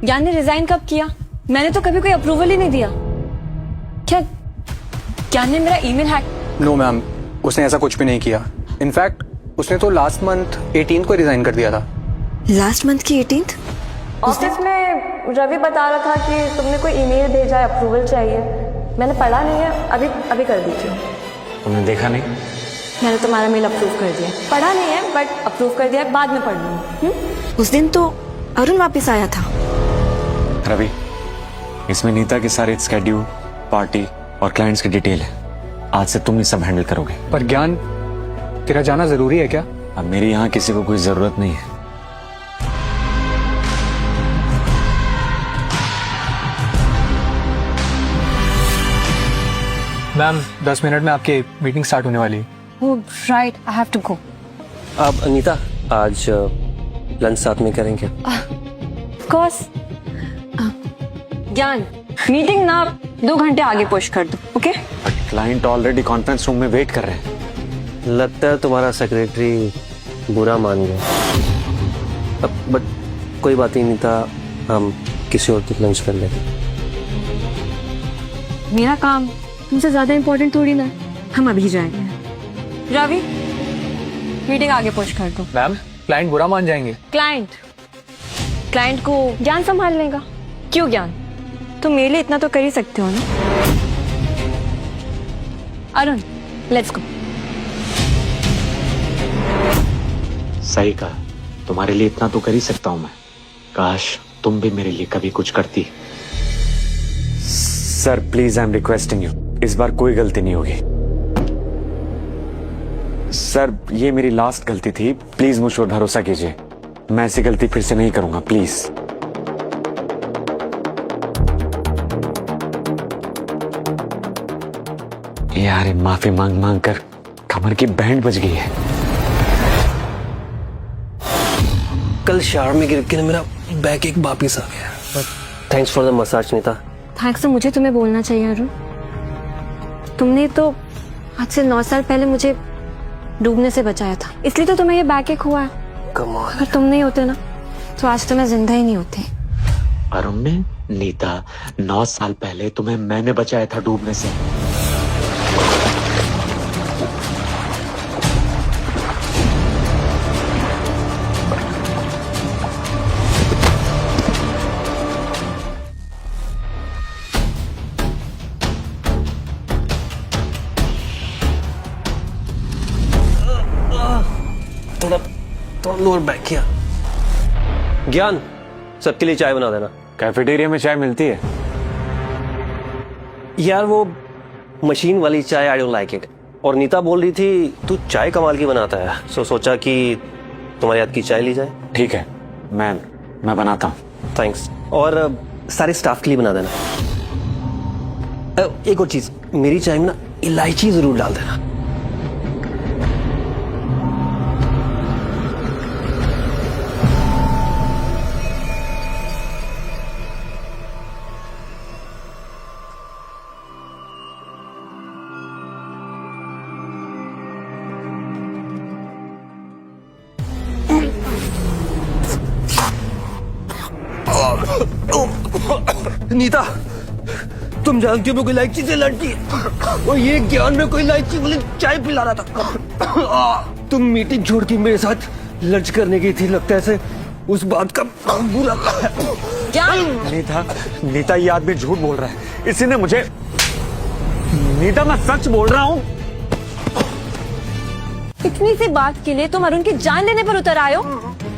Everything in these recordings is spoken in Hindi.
ज्ञान ने रिजाइन कब किया? मैंने तो कभी कोई अप्रूवल ही नहीं दिया। क्या ज्ञान ने मेरा ईमेल हैक? नो मैम, उसने ऐसा कुछ भी नहीं किया। इनफैक्ट उसने तो लास्ट मंथ 18 को रिजाइन कर दिया था। लास्ट मंथ की 18th? ऑफिस में रवि बता रहा था कि तुमने कोई ईमेल भेजा है, अप्रूवल चाहिए। मैंने पढ़ा नहीं है, अभी अभी कर दीजिए। तुमने देखा नहीं? मैंने तुम्हारा मेल अप्रूव कर दिया। पढ़ा नहीं है बट अप्रूव कर दिया, बाद में पढ़ लूंगी। उस दिन तो अरुण वापस आया था। रवि, इसमें नीता के सारे स्केड्यूल, पार्टी और क्लाइंट्स की डिटेल है। आज से तुम ये सब हैंडल करोगे। पर ज्ञान, तेरा जाना जरूरी है क्या? अब मेरी यहाँ किसी को कोई जरूरत नहीं है। मैम 10 मिनट में आपकी मीटिंग स्टार्ट होने वाली है। Oh right, I have to go. अब अनीता, आज लंच साथ में करेंगे। कोर्स। ज्ञान, मीटिंग ना 2 घंटे आगे पुश कर दो, okay? But client already conference room में वेट कर रहे हैं। लगता है तुम्हारा सेक्रेटरी बुरा मान गया। बट कोई बात नहीं अनीता, हम किसी और दिन लंच कर लेंगे। मेरा काम तुमसे ज्यादा इम्पोर्टेंट थोड़ी ना, हम अभी जाएंगे। रवि, मीटिंग आगे पुश कर दो। मैम, क्लाइंट बुरा मान जाएंगे। क्लाइंट को ज्ञान संभाल लेगा। क्यों ज्ञान, तुम मेरे लिए इतना तो कर ही सकते हो ना? Arun, let's go. सही कहा, तुम्हारे लिए इतना तो कर ही सकता हूं मैं। काश तुम भी मेरे लिए कभी कुछ करती। Sir please, I am requesting you, इस बार कोई गलती नहीं होगी। सर ये मेरी लास्ट गलती थी, प्लीज मुझ पर भरोसा कीजिए। मैं ऐसी गलती फिर से नहीं करूंगा, प्लीज। यार माफी मांग मांग कर कमर की बैंड बज गई है। कल शावर में गिर के ना मेरा बैक एक वापिस आ गया। Thanks for the massage Neeta. Thanks तो मुझे तुम्हें बोलना चाहिए अरुण। तुमने तो आज से 9 साल पहले मुझे डूबने से बचाया था, इसलिए तो तुम्हें ये बैकएक हुआ है। Come on. अगर तुम नहीं होते ना तो आज तो मैं जिंदा ही नहीं होती। अरुण ने, नीता, 9 साल पहले तुम्हें मैंने बचाया था डूबने से। थोड़ा लोअर बैक किया। ज्ञान, सबके लिए चाय बना देना। कैफेटेरिया में चाय मिलती है? यार वो मशीन वाली चाय, आई डोंट लाइक इट। और नीता बोल रही थी तू चाय कमाल की बनाता है, सो सोचा कि तुम्हारे हाथ की चाय ली जाए। ठीक है, मैं बनाता हूँ। थैंक्स। और सारे स्टाफ के लिए बना देना। एक और चीज, मेरी चाय में ना इलायची जरूर डाल देना। नीता, तुम जानती हो मैं कोई इलायची से लड़ती है और ये ज्ञान में कोई इलायची वाली चाय पिला रहा था। तुम मीटिंग छोड़ के मेरे साथ लंच करने गई थी, लगता है ऐसे उस बात का बुरा। नीता ये आदमी झूठ बोल रहा है, इसी ने मुझे। नीता मैं सच बोल रहा हूँ। इतनी सी बात के लिए तुम अरुण की जान लेने पर उतर आए हो?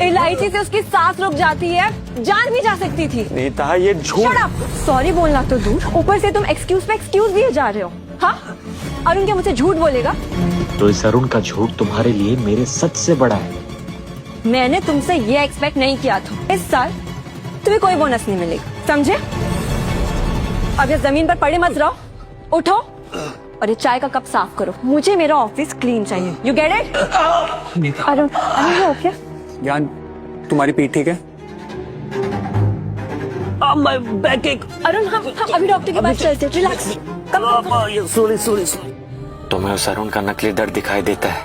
इलायची से उसकी सांस रुक जाती है, जान भी जा सकती थी। नीता ये झूठ। सॉरी बोलना तो दूर, ऊपर से तुम एक्सक्यूज पे एक्सक्यूज दिए जा रहे हो। हाँ, अरुण क्या मुझे झूठ बोलेगा? तो इस अरुण का झूठ तुम्हारे लिए मेरे सच से बड़ा है। मैंने तुमसे ये एक्सपेक्ट नहीं किया था। इस साल तुम्हें कोई बोनस नहीं मिलेगा, समझे? अब ये जमीन पर पड़े मत रहो, उठो और ये चाय का कप साफ करो। मुझे मेरा ऑफिस क्लीन चाहिए। You get it? Arun, Arun हो क्या? ज्ञान, तुम्हारी पीठ ठीक है? माय बैक एक। अरुण, हम अभी डॉक्टर के पास चलते हैं। रिलैक्स। सॉरी। तुम्हें उस अरुण का नकली दर्द दिखाई देता है,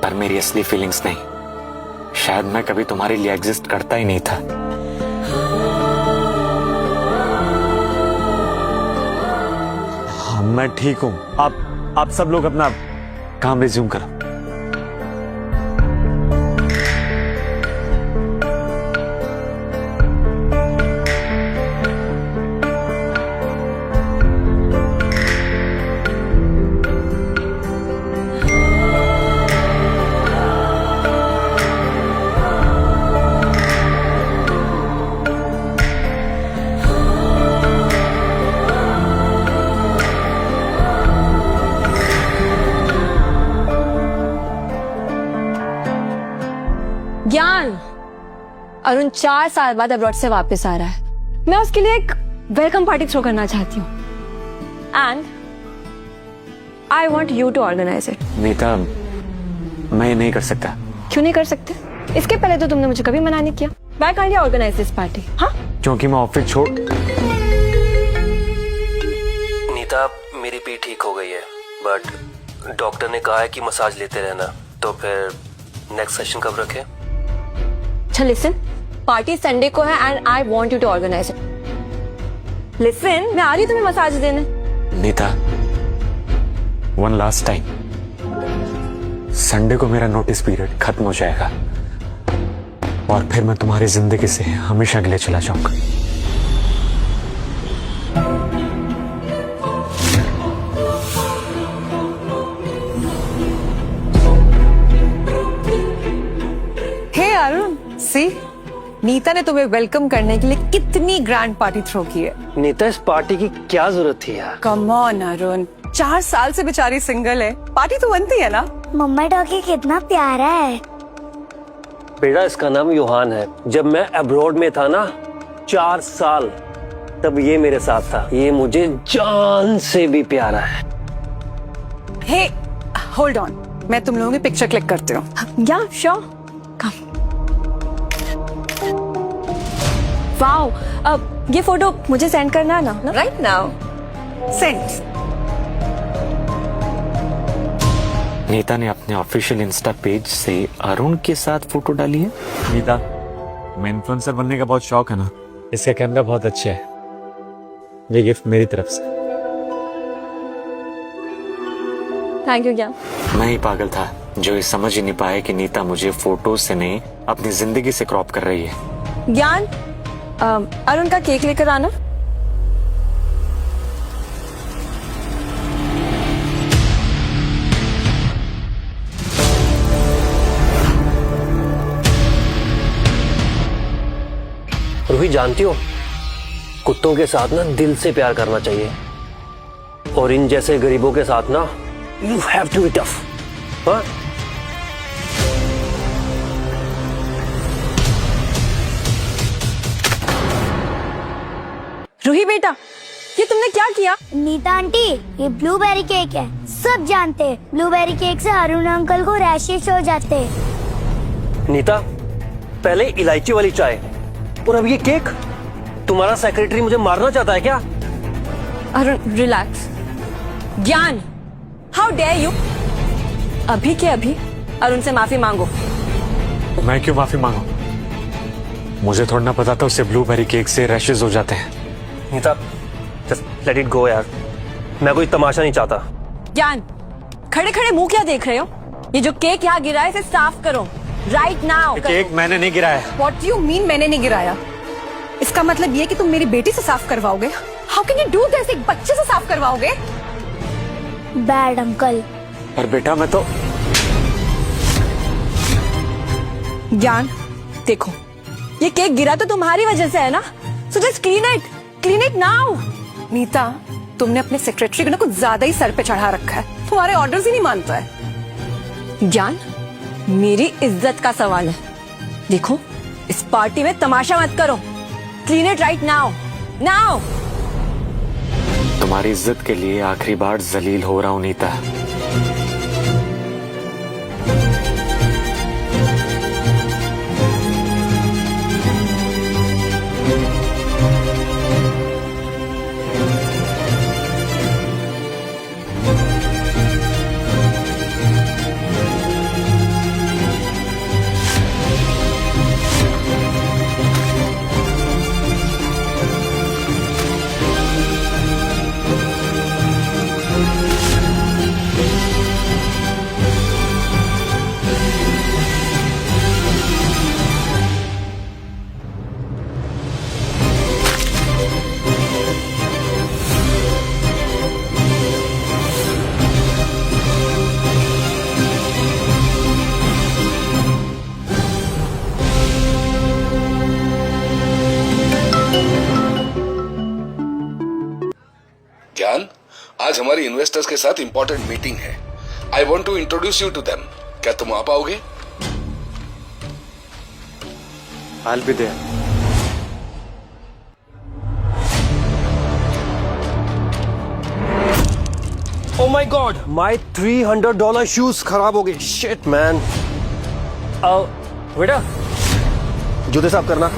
पर मेरी असली फीलिंग्स नहीं। शायद मैं कभी तुम्हारे लिए एग्जिस्ट करता ही नहीं था। मैं ठीक हूँ। आप सब लोग अपना काम रिज्यूम करो। ज्ञान, अरुण 4 साल बाद अब्रॉड से वापस आ रहा है। मैं उसके लिए एक वेलकम पार्टी थ्रो करना चाहती हूँ and I want you to organize it. Neeta, मैं ये नहीं कर सकता। क्यों नहीं कर सकते? इसके पहले तो तुमने मुझे कभी मना नहीं किया। Why can't you organize this party? हाँ? क्योंकि मैं ऑफिस छोड़। नीता, मेरी पीठ ठीक हो गई है, बट डॉक्टर ने कहा है कि मसाज लेते रहना। तो फिर नेक्स्ट सेशन कब रखें? अच्छा लिसन, पार्टी संडे को है and I want you to organize it. Listen, मैं आ रही हूँ तुम्हें मसाज देने। Neeta, one last time, Sunday को मेरा नोटिस पीरियड खत्म हो जाएगा और फिर मैं तुम्हारी जिंदगी से हमेशा के लिए चला जाऊंगा। हे अरुण, सी नीता ने तुम्हें वेलकम करने के लिए कितनी ग्रैंड पार्टी थ्रो की है। नीता, इस पार्टी की क्या जरूरत थी यार? कम ऑन अरुण, 4 साल से बेचारी सिंगल है, पार्टी तो बनती है ना। मम्मा डॉगी कितना प्यारा है। बेटा, इसका नाम योहान है। जब मैं अब्रॉड में था ना 4 साल, तब ये मेरे साथ था। ये मुझे जान से भी प्यारा है। हे होल्ड ऑन, मैं तुम लोगों की पिक्चर क्लिक करती हूँ। या श्योर, कम। वाओ, अब ये फोटो मुझे सेंड करना है ना? Right now send. नीता ने अपने ऑफिशियल इंस्टा पेज से अरुण के साथ फोटो डाली है। नीता, मैं इन्फ्लुएंसर बनने का बहुत शौक है ना, इसका कैमरा बहुत अच्छा है। ये गिफ्ट मेरी तरफ से। थैंक यू ज्ञान। मैं ही पागल था जो ये समझ ही नहीं पाया कि नीता मुझे फोटो से नहीं अपनी जिंदगी से क्रॉप कर रही है। ज्ञान, अरुण का केक लेकर आना। रूही, जानती हो, कुत्तों के साथ ना दिल से प्यार करना चाहिए, और इन जैसे गरीबों के साथ ना you have to be tough. हाँ? रूही बेटा, ये तुमने क्या किया? नीता आंटी, ये ब्लूबेरी केक है। सब जानते हैं ब्लूबेरी केक से अरुण अंकल को रैशेस हो जाते हैं। नीता, पहले इलायची वाली चाय और अब ये केक। तुम्हारा सेक्रेटरी मुझे मारना चाहता है क्या? अरुण रिलैक्स। ज्ञान, हाउ डेयर यू! अभी के अभी अरुण से माफी मांगो। मैं क्यों माफी मांगू? मुझे थोड़ा ना पता था उससे ब्लूबेरी केक से रैशेस हो जाते हैं। Neeta, just let it go यार, मैं कोई तमाशा नहीं चाहता। ज्ञान, खड़े खड़े मुंह क्या देख रहे हो? ये जो केक यहाँ गिरा है इसे साफ करो राइट नाउ। केक मैंने नहीं गिराया। व्हाट यू मीन मैंने नहीं गिराया? इसका मतलब ये कि तुम मेरी बेटी से साफ करवाओगे? How can you do this? एक बच्चे से साफ करवाओगे? Bad uncle. पर बेटा, मैं तो। ज्ञान, देखो, ये केक गिरा तो तुम्हारी वजह से है ना, so just clean it now. Neeta, तुमने अपने सेक्रेटरी को ना कुछ ज्यादा ही सर पे चढ़ा रखा है। तुम्हारे ऑर्डर्स ही नहीं मानता है। ज्ञान, मेरी इज्जत का सवाल है। देखो, इस पार्टी में तमाशा मत करो। Clean it right now. तुम्हारी इज्जत के लिए आखिरी बार जलील हो रहा हूं नीता। आज हमारी इन्वेस्टर्स के साथ इंपॉर्टेंट मीटिंग है। I want to introduce you to them. क्या तुम आ पाओगे? I'll be there. Oh my god, my $300 shoes खराब हो गए। Shit man. बेटा जूते साफ करना।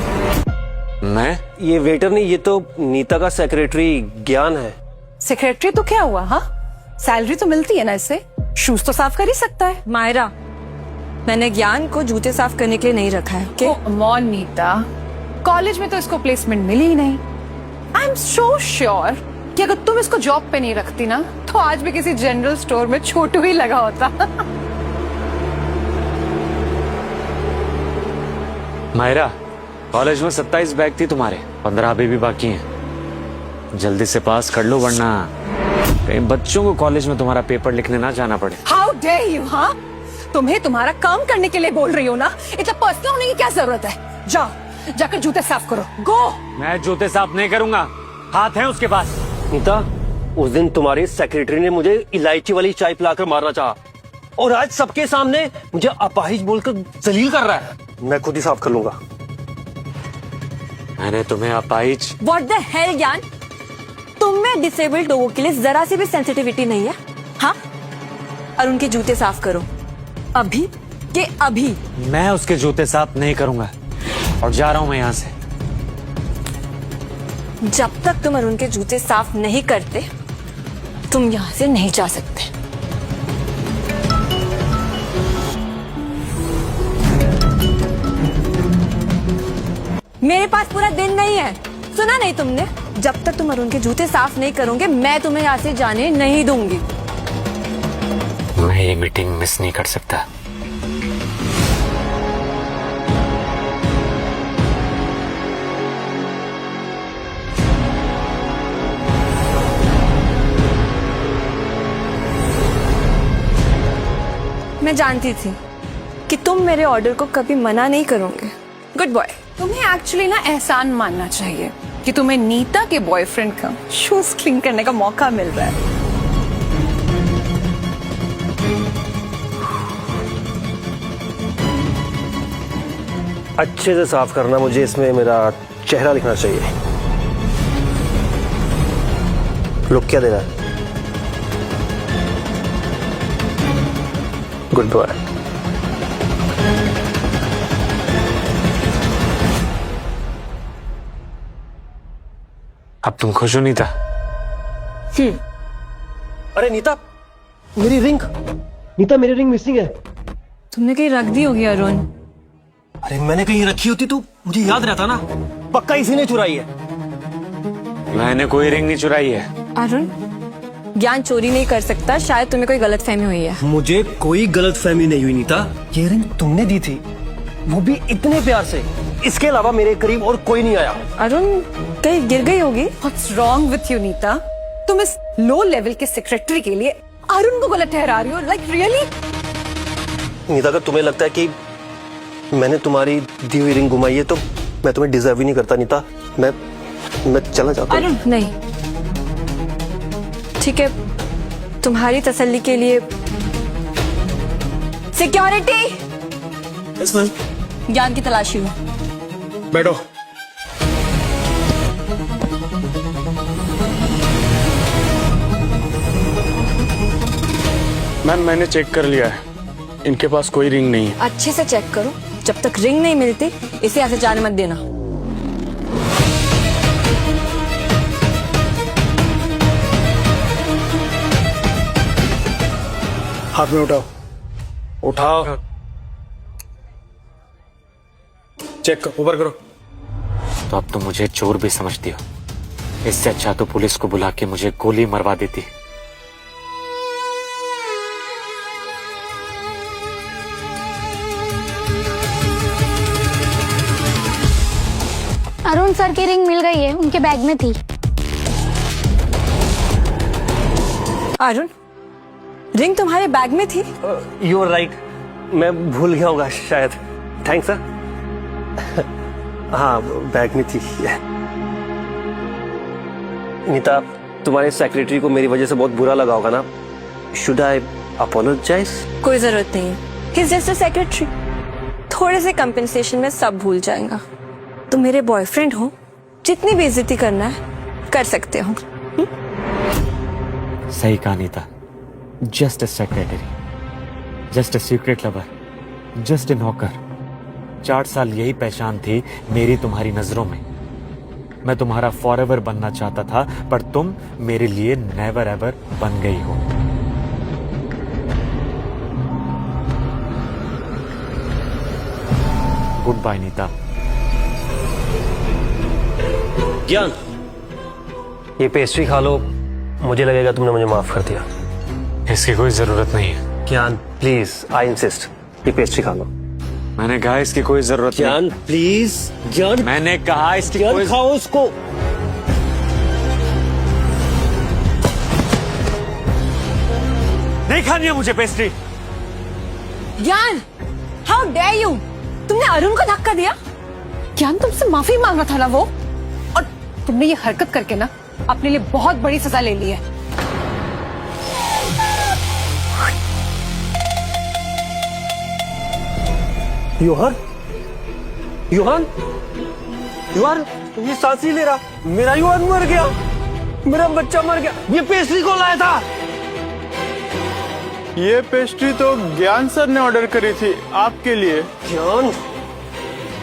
मैं ये वेटर नहीं, ये तो नीता का सेक्रेटरी ज्ञान है। सेक्रेटरी तो क्या हुआ? हाँ, सैलरी तो मिलती है ना इससे, शूज तो साफ कर ही सकता है। मायरा, मैंने ज्ञान को जूते साफ करने के लिए नहीं रखा है। ओके? मॉन नीता, कॉलेज में तो इसको प्लेसमेंट मिली ही नहीं। आई एम सो श्योर कि अगर तुम इसको जॉब पे नहीं रखती ना तो आज भी किसी जनरल स्टोर में छोटू ही लगा होता। मायरा, कॉलेज में 27 बैग थी तुम्हारे, 15 अभी भी बाकी हैं। जल्दी से पास कर लो वरना कहीं बच्चों को कॉलेज में तुम्हारा पेपर लिखने ना जाना पड़े। How dare you! हाँ, तुम्हें तुम्हारा काम करने के लिए बोल रही हो ना, इतना पर्सनल होने की क्या जरूरत है? जाओ, जाकर जूते साफ करो। गो। मैं जूते साफ नहीं करूंगा, हाथ है उसके पास। नीता, उस दिन तुम्हारे सेक्रेटरी ने मुझे इलायची वाली चाय पिलाकर मारना चाहा और आज सबके सामने मुझे अपाहिज बोलकर जलील कर रहा है। मैं खुद ही साफ कर लूंगा। मैंने तुम्हें अपाहिज? What the hell ज्ञान, तुम में डिसेबल्ड लोगों के लिए जरा सी भी सेंसिटिविटी नहीं है? हाँ, और उनके जूते साफ करो अभी के अभी। मैं उसके जूते साफ नहीं करूंगा और जा रहा हूं मैं यहाँ से। जब तक तुम अरुण के जूते साफ नहीं करते तुम यहां से नहीं जा सकते। मेरे पास पूरा दिन नहीं है, सुना नहीं तुमने? जब तक तुम अरुण के जूते साफ नहीं करोगे मैं तुम्हें यहां से जाने नहीं दूंगी। मैं ये मीटिंग मिस नहीं कर सकता। मैं जानती थी कि तुम मेरे ऑर्डर को कभी मना नहीं करोगे। Good boy. तुम्हें एक्चुअली ना एहसान मानना चाहिए कि तुम्हें नीता के बॉयफ्रेंड का शूज क्लीन करने का मौका मिल रहा है। अच्छे से साफ करना, मुझे इसमें मेरा चेहरा दिखना चाहिए। लुक क्या दे रहा है? Good boy. अब तुम खुश हो नीता? अरे नीता, मेरी रिंग। नीता, मेरी रिंग मिसिंग है। तुमने कहीं रख दी होगी अरुण। अरे मैंने कहीं रखी होती तो मुझे याद रहता ना। पक्का इसी ने चुराई है। मैंने कोई रिंग नहीं चुराई है। अरुण, ज्ञान चोरी नहीं कर सकता, शायद तुम्हें कोई गलतफहमी हुई है। मुझे कोई गलतफहमी नहीं हुई नीता। ये रिंग तुमने दी थी, वो भी इतने प्यार से। इसके अलावा मेरे करीब और कोई नहीं आया। अरुण, कहीं गिर गई होगी। What's wrong with you, Nita? तुम इस लो लेवल के सेक्रेटरी के लिए अरुण को गलत ठहरा रही हो? Like really? नीता, अगर तुम्हें लगता है कि मैंने तुम्हारी दी हुई रिंग घुमाई है तो मैं तुम्हें डिजर्व ही नहीं करता नीता। मैं चला जाता हूँ। अरुण, नहीं, ठीक है, तुम्हारी तसल्ली के लिए सिक्योरिटी। Yes, ma'am. ज्ञान की तलाशी हो। बैठो। मैम, मैंने चेक कर लिया है, इनके पास कोई रिंग नहीं है। अच्छे से चेक करो, जब तक रिंग नहीं मिलती इसे ऐसे जाने मत देना। हाथ में उठाओ। उठाओ। चेक करो, ऊपर करो। तो अब तो मुझे चोर भी समझती हो। इससे अच्छा तो पुलिस को बुला के मुझे गोली मरवा देती। अरुण सर की रिंग मिल गई है, उनके बैग में थी। अरुण, रिंग तुम्हारे बैग में थी? यू आर राइट, मैं भूल गया होगा शायद। Thanks sir. हाँ, बैग में थी। नीता, तुम्हारे सेक्रेटरी को मेरी वजह से बहुत बुरा लगा होगा ना? Should I apologize? कोई जरूरत नहीं है, he is just a secretary. थोड़े से कंपेंसेशन में सब भूल जाएगा। तुम मेरे बॉयफ्रेंड हो, जितनी बेइज्जती करना है कर सकते हो। सही कहा Neeta, just a secretary, just a secret lover, just a नौकर। 4 साल यही पहचान थी मेरी तुम्हारी नजरों में। मैं तुम्हारा फॉरएवर बनना चाहता था, पर तुम मेरे लिए नेवर एवर बन गई हो। Good bye Neeta. ज्ञान, ये पेस्ट्री खा लो, मुझे लगेगा तुमने मुझे माफ कर दिया। इसकी कोई जरूरत नहीं है। ज्ञान प्लीज, आई इंसिस्ट, ये पेस्ट्री खा लो। मैंने कहा इसकी कोई जरूरत नहीं। ज्ञान प्लीज, ज्ञान, मैंने कहा इसकी ज्ञान कोई खाओ उसको। नहीं खानी है मुझे पेस्ट्री। ज्ञान, हाउ डेयर यू! तुमने अरुण को धक्का दिया। ज्ञान, तुमसे माफी मांग रहा था ना वो, और तुमने ये हरकत करके ना अपने लिए बहुत बड़ी सजा ले ली है। योहान, योहान, योहान, ये सांस ही ले रहा। मेरा योहान मर गया, मेरा बच्चा मर गया। ये पेस्ट्री कौन लाया था? ये पेस्ट्री तो ज्ञान सर ने ऑर्डर करी थी आपके लिए। ज्ञान,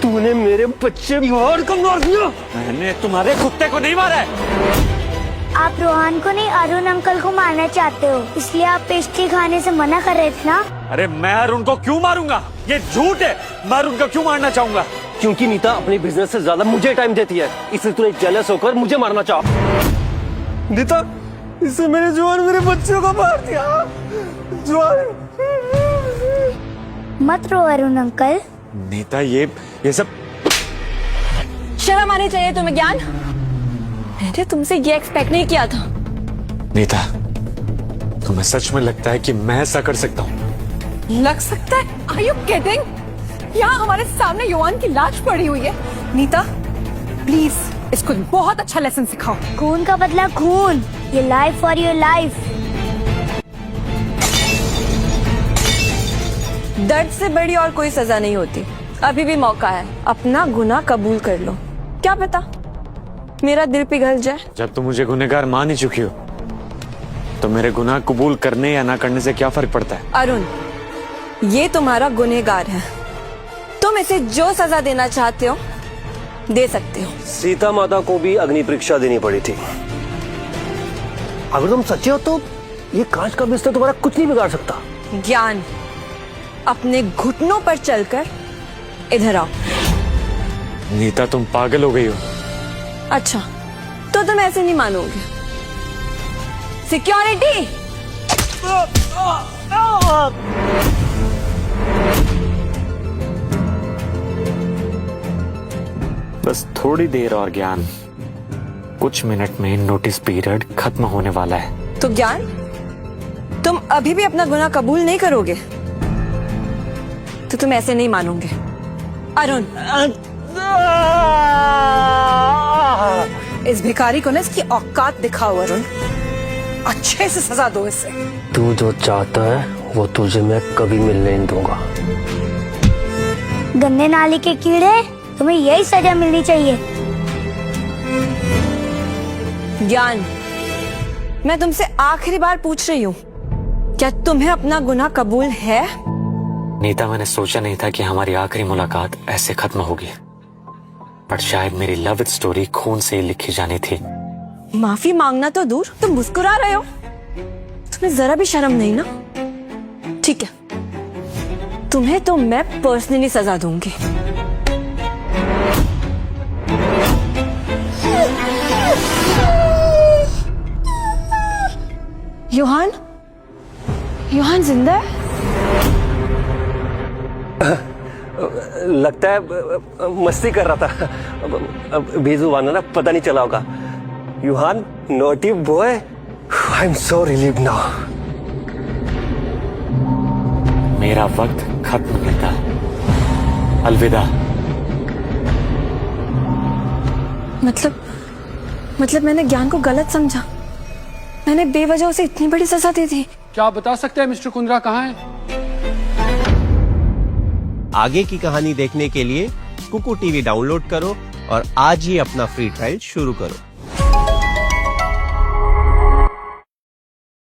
तूने मेरे बच्चे योहान को मार दिया। मैंने तुम्हारे कुत्ते को नहीं मारा है। आप रोहन को नहीं, अरुण अंकल को मारना चाहते हो, इसलिए आप पेस्ट्री खाने से मना कर रहे थे ना? अरे मैं अरुण को क्यों मारूंगा? ये झूठ है। मैं अरुण को क्यों मारना चाहूंगा? क्योंकि नीता अपने बिजनेस से ज्यादा मुझे टाइम देती है, इसलिए तूने जेलस होकर मुझे मारना चाहा। नीता, इससे मेरे जुआन मेरे बच्चों को मार दिया। जुआन, मत रो अरुण अंकल। नीता, ये सब शर्म आनी चाहिए तुम्हें ज्ञान। मैंने तुमसे ये एक्सपेक्ट नहीं किया था। नीता, तुम्हें सच में लगता है कि मैं ऐसा कर सकता हूँ? लग सकता है? Are you kidding? यहाँ हमारे सामने योहान की लाश पड़ी हुई है। नीता, प्लीज इसको बहुत अच्छा लेसन सिखाओ। खून का बदला खून, ये लाइफ फॉर योर लाइफ। दर्द से बड़ी और कोई सजा नहीं होती। अभी भी मौका है, अपना गुनाह कबूल कर लो। क्या पता मेरा दिल पिघल जाए। जब तुम मुझे गुनहगार मान ही चुकी हो, तो मेरे गुनाह कबूल करने या ना करने से क्या फर्क पड़ता है? अरुण, ये तुम्हारा गुनहगार है। तुम इसे जो सजा देना चाहते हो दे सकते हो। सीता माता को भी अग्नि परीक्षा देनी पड़ी थी। अगर तुम सच्चे हो तो ये कांच का बिस्तर तुम्हारा कुछ नहीं बिगाड़ सकता। ज्ञान, अपने घुटनों पर चलकर इधर आओ। नीता, तुम पागल हो गई हो। अच्छा, तो तुम ऐसे नहीं मानोगे। सिक्योरिटी! बस थोड़ी देर और ज्ञान, कुछ मिनट में नोटिस पीरियड खत्म होने वाला है। तो ज्ञान, तुम अभी भी अपना गुनाह कबूल नहीं करोगे? तो तुम ऐसे नहीं मानोगे। अरुण, इस भिखारी को ना इसकी औकात दिखाओ अरुण, अच्छे से सजा दो इसे। तू जो चाहता है वो तुझे मैं कभी मिलने नहीं दूंगा। गंदे नाली के कीड़े, तुम्हें यही सजा मिलनी चाहिए। ज्ञान, मैं तुमसे आखिरी बार पूछ रही हूँ, क्या तुम्हें अपना गुनाह कबूल है? नीता, मैंने सोचा नहीं था कि हमारी आखिरी मुलाकात ऐसे खत्म होगी, पर शायद मेरी लव स्टोरी खून से लिखी जानी थी। माफी मांगना तो दूर, तुम मुस्कुरा रहे हो। तुम्हें जरा भी शर्म नहीं ना? ठीक है, तुम्हें तो मैं पर्सनली सजा दूंगी। योहान, योहान जिंदा है? लगता है मस्ती कर रहा था, बेजुबान ना, पता नहीं चला होगा। Yohan, naughty boy, I am so relieved now. मेरा वक्त खत्म नीता, अलविदा। मतलब मैंने ज्ञान को गलत समझा। मैंने बेवजह उसे इतनी बड़ी सजा दे दी। क्या आप बता सकते हैं मिस्टर कुंद्रा कहाँ है? आगे की कहानी देखने के लिए कुकू टीवी डाउनलोड करो और आज ही अपना फ्री ट्रायल शुरू करो।